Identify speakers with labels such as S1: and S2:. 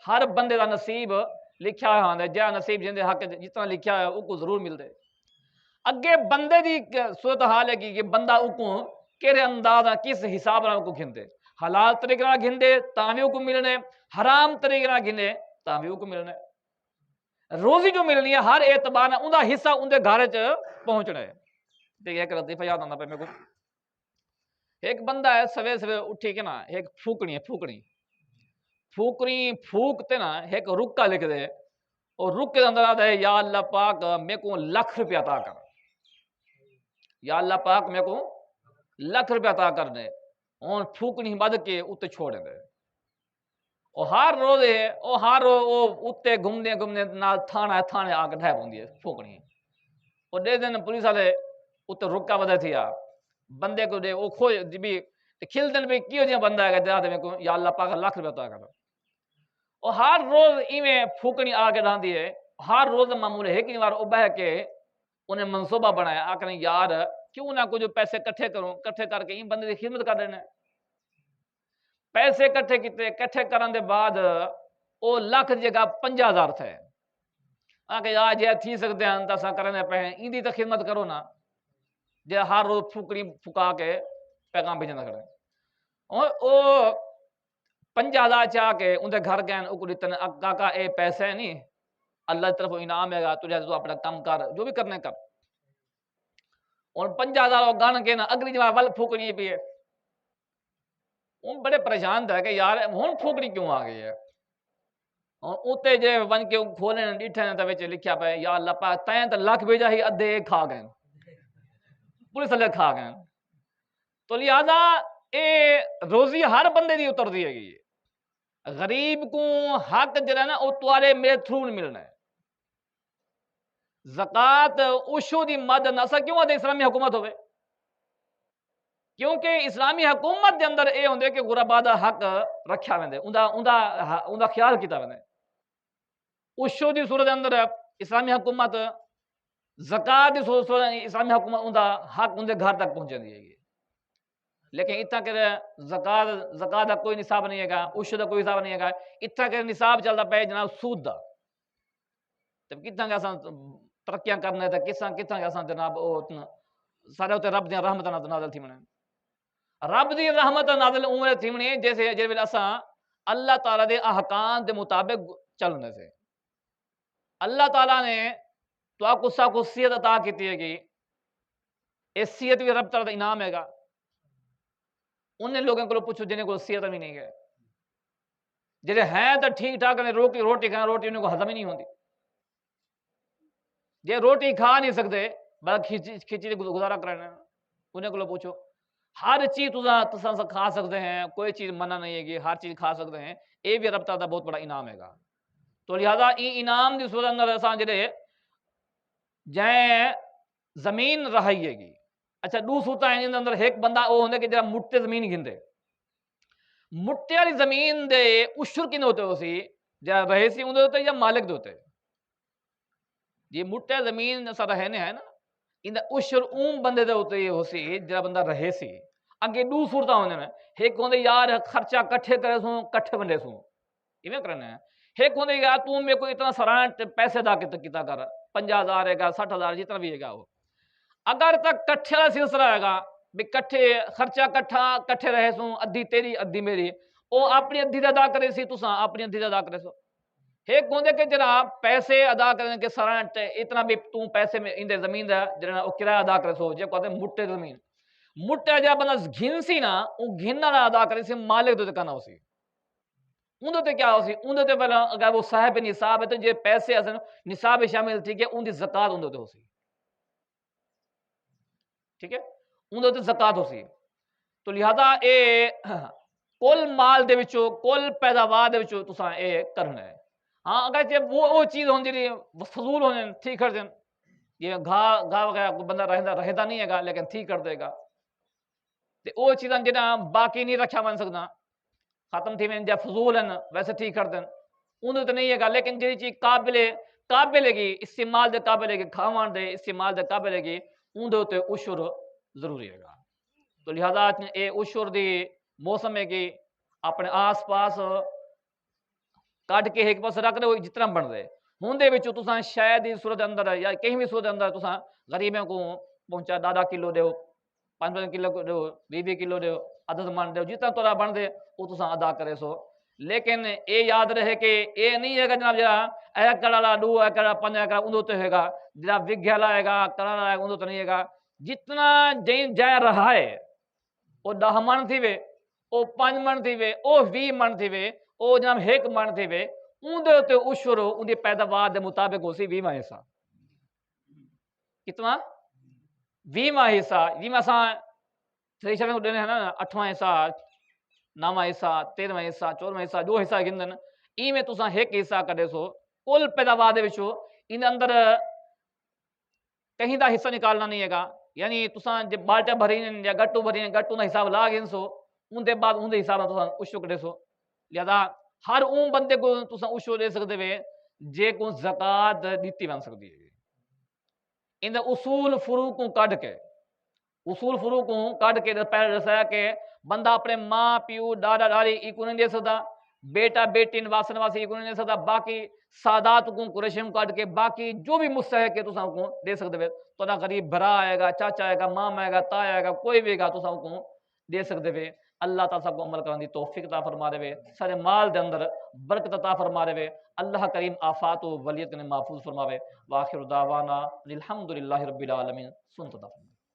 S1: ہر بندے دا نصیب لکھیا ہوا ہوندا ہے، جا نصیب جندے حق جتنا لکھیا ہے او کو ضرور ملدے۔ اگے بندے دی صورت حال ہے کہ بندہ او کو کیڑے انداز کس حساب نال کو گھندے، حلال طریقے نال گھندے تاں وی او کو ملنے، حرام طریقے نال گھندے تاں وی او کو ملنے۔ روزی جو ملنی ہے ہر اعتبار نال اوندا حصہ اوندے گھر وچ پہنچنا ہے۔ تے ایک لطیفہ یاد آندا پیا میرے کو، ایک بندہ ہے سویرے سویرے اٹھی کے نا ایک پھوکنی پھوک تے نا ایک رکا لکھ دے، اور رک کے اندر آتا ہے یا اللہ پاک میرے کو ₹1,00,000 عطا کر، یا اللہ پاک میرے کو ₹1,00,000 عطا کر دے، اور پھوکنی بد کے اتنے چھوڑ دے، اور ہر روز اتنے گھومنے نال تھانے آ کے ڈھہ پوندی ہے پھوکنی، اور دے دن پولیس والے اتنے رکا بدے تھیا بندے کو دے وہ کھوج بھی کھل دن بھی کیوں جہاں بندہ ہے کہ میرے کو یا اللہ پاک ₹1,00,000 عطا کر، اور ہر روز ایویں پھوکنی آ کے ڈھاندی ہے، ہر روز معمول ہے ایک بار وہ بہ کے انہیں منصوبہ بنایا آخر یار کیوں نہ کچھ پیسے کٹھے کروں، کٹھے کر کے بندے کی خدمت کر دینے، پیسے کٹھے کیتے، کٹھے کرن دے بعد وہ ₹1,00,000 کی جگہ 50,000 تھے، آکے یار جے تھی سکتے ہیں تسا کرنے پہ ان دی تو خدمت کرو نا، جے ہر روز پھوکڑی پھکا کے پیغام بھیجنا کھڑے، اور وہ 50,000 چاہ کے ان دے گھر گئے او کو دیتے کاکا اے پیسے نہیں اللہ کی طرف انعام ہے گا، تجھے تو اپنا کام کر جو بھی کرنے کر، اور 50,000 گن کے نا اگلی جگہ ول پھوکنی پی ہے، بڑے پریشان تھا کہ یار ہوں پھوکنی کیوں آ گئی ہے، اور اتنے جے ون کے کھولے ڈیٹھے تے وچ لکھیا پیا یا اللہ پاک تائیں تے لکھ بھیجا ہی ادھے کھا گئے، پولیس والے کھا گئے، تو لہذا اے روزی ہر بندے دی اتر دی ہے گی، غریب کو حق جڑا نا او توارے میرے تھرو ملنا ہے، زکات اشو دی مد نسا کیوں آدھے اسلامی حکومت ہوئے، کیونکہ اسلامی حکومت دے اندر اے ہوندے کہ غربا دا حق رکھیا ویندے، اوندا خیال کیتا ویندے، اشو دی صورت اندر اسلامی حکومت زکات دی صورت اسلامی حکومت اوندا حق اندے گھر تک پہنچ دی ہے، لیکن اتنا کہ زکات دا کوئی نصاب نہیں ہے گا، اشو دا کوئی نصاب نہیں ہے گا، اتنا کہ نصاب چلتا پہ جناب سود دا، تب کتنا کہ اساں ترقیاں کرنے تے کتنا کہ اساں جناب سارے تے رب دی رحمت نازل تھی ونے، رب دی رحمت نازل عمر تھی ونی جیسے جے ویل اساں اللہ تعالی دے احکام دے مطابق چلنے سے، اللہ تعالی نے تو آپ کو صحت عطا کیتی ہے کہ اس صحت بھی رب تعالی دا انعام ہے گا، انہیں لوگوں کو پوچھو جنہیں کو صحت بھی نہیں ہے، جڑے ہیں تو ٹھیک ٹھاک نے روٹی کھانا روٹی انہیں کو ہضم ہی نہیں ہوتی، جے روٹی کھا نہیں سکتے بڑا کھچڑی گزارا کرنا، انہیں کو پوچھو ہر چیز تساں کھا سکتے ہیں، کوئی چیز منع نہیں ہے گی، ہر چیز کھا سکتے ہیں، یہ بھی رب تعالی دا بہت بڑا انعام ہے گا، تو لہذا یہ انعام دی صورت اندر اساں جڑے جائیں زمین رہی ہے گی، اچھا دو صورتاں ہیں اندر ایک بندہ وہ ہوندے کہ جڑا مٹے زمین گھندے، مٹے والی زمین دے اشر کنے ہوتے ہو سی جا رہے سی اندر ہوتے یا مالک دے ہوتے، یہ مٹے زمین سا رہنے ہیں نا ان اشر اون بندے دے ہوتے ہو سی جڑا بندہ رہے سی، اگے دو صورتاں ہوندے ہیں، ایک ہوندے یار خرچہ کٹھے کرے سوں کٹھے بندے سوں ایویں کرنا ہے، ایک ہوندے یار تو میرے کو اتنا سرانٹ پیسے دا کیتا کر 50,000 ہے گا 60,000 جتنا بھی ہے گا، وہ اگر تک کٹھے والا سلسلہ ہے گا بھی کٹھے خرچہ کٹھا کٹھے رہے سوں ادھی تیری ادھی میری، او اپنی ادھی دا ادا کرے سی تساں اپنی ادھی دا ادا کرے سو، ایک ہوندے کہ جناب پیسے ادا کرنے کے سرانٹ اتنا بھی تو پیسے میں اندے زمین دا جڑا او کرایہ ادا کرے سو جے کہتے مٹے زمین مٹا جا بندہ گھن سی نا او گھننا نہ ادا کرے سی مالک دے کنا ہو سی، اون تے کیا ہو سی اون تے پہلا اگر وہ صاحب نصاب ہے تو جے پیسے اسن نصاب شامل تھی کہ اون دی زکات اون تے ہو سی، ٹھیک ہے اون تے زکات ہو سی، تو لہذا اے کل مال دے وچوں کل پیداوار دے وچوں تساں اے کرنا ہے، ہاں اگر جب وہ چیز ہوندی جی فضول ہونے ٹھیک کر دین، یہ گھا وغیرہ بندہ رہتا نہیں ہے گا لیکن ٹھیک کر دے گا، تے او چیزاں جنہاں باقی نہیں رکھا بن سکنا ختم تھی وین جا فضول ہیں ویسے ٹھیک کر دین، اون تے نہیں ہے گا، لیکن جی چیز قابل ہے گی استعمال دے قابل ہے گی کھاون دے استعمال دے قابل ہے گی اون دے تے اشر ضروری ہے گا، تو لہذا اے اشر دی موسم ہے کہ اپنے آس پاس کٹ کے ایک پاس رکھ دو جتنا بن دے ہوں دے وچوں تساں شاید ہی صورت اندر یا کہیں بھی صورت اندر تساں غریبوں کو پہنچا 10 کلو دیو 5 کلو دیو 20 کلو دیو عدد من دیو جتنا تھوڑا بن دے وہ تساں ادا کرے سو لیکن اے یاد رہے کہ اے نہیں ہے کہ جناب جا ایکڑ والا 2 ایکڑ 5 ایکڑ اندو تے ہے گا جناب وگھیا لائے گا کرنا لائے اندو تے نہیں ہے گا جتنا جائیں جائے رہا ہے وہ 10 من تھی وے وہ 5 من تھی وے وہ 20 من تھی وے وہ جناب 1 من تھی وے اندے تے عشر اندی پیداوار دے مطابق ہوسی 20واں حصہ کتنا 20واں حصہ 20واں سا تھریشر کو دینے ہیں نا 8واں حصہ 9واں حصہ 13واں حصہ 14واں حصہ جو حصہ گندن ای میں تساں 1 حصہ کڈے سو کل پیداوار دے وچوں ان اندر کہیں دا حصہ نکالنا نہیں ہے گا یعنی تساں جے بالٹا بھری یا گٹو بھری گٹو دا حساب لا گن سو ان دے بعد ان دے حساب تساں عشر کڈے سو لہذا ہر اون بندے کو تساں عشر دے سکدے وے جے کو زکات دیتی بن سکدی ہے ان اصول فروع کو کڈ کے اصول فروع کو کڈ کے پہلے دسایا کہ بندہ اپنے ماں پیو ڈاڈا ڈاڈی ای کو نہیں دے سکتا بیٹا بیٹی واسن واسی ای کو نہیں دے سکتا باقی سادات کو قریشوں کڈ کے باقی جو بھی مستحق ہے تساں کو دے سکدے وے تو غریب بھرا آئے گا چاچا آئے گا ماما آئے گا تایا آئے گا کوئی بھی گا تساں کو دے سکدے وے اللہ تعالیٰ سب کو عمل کرنے دی توفیق عطا فرما دے وے سارے مال دے اندر برکت عطا فرما دے وے اللہ کریم آفات و ولیت نے محفوظ فرماوے واخر دعوانا الحمدللہ رب العالمین سنت عطا فرما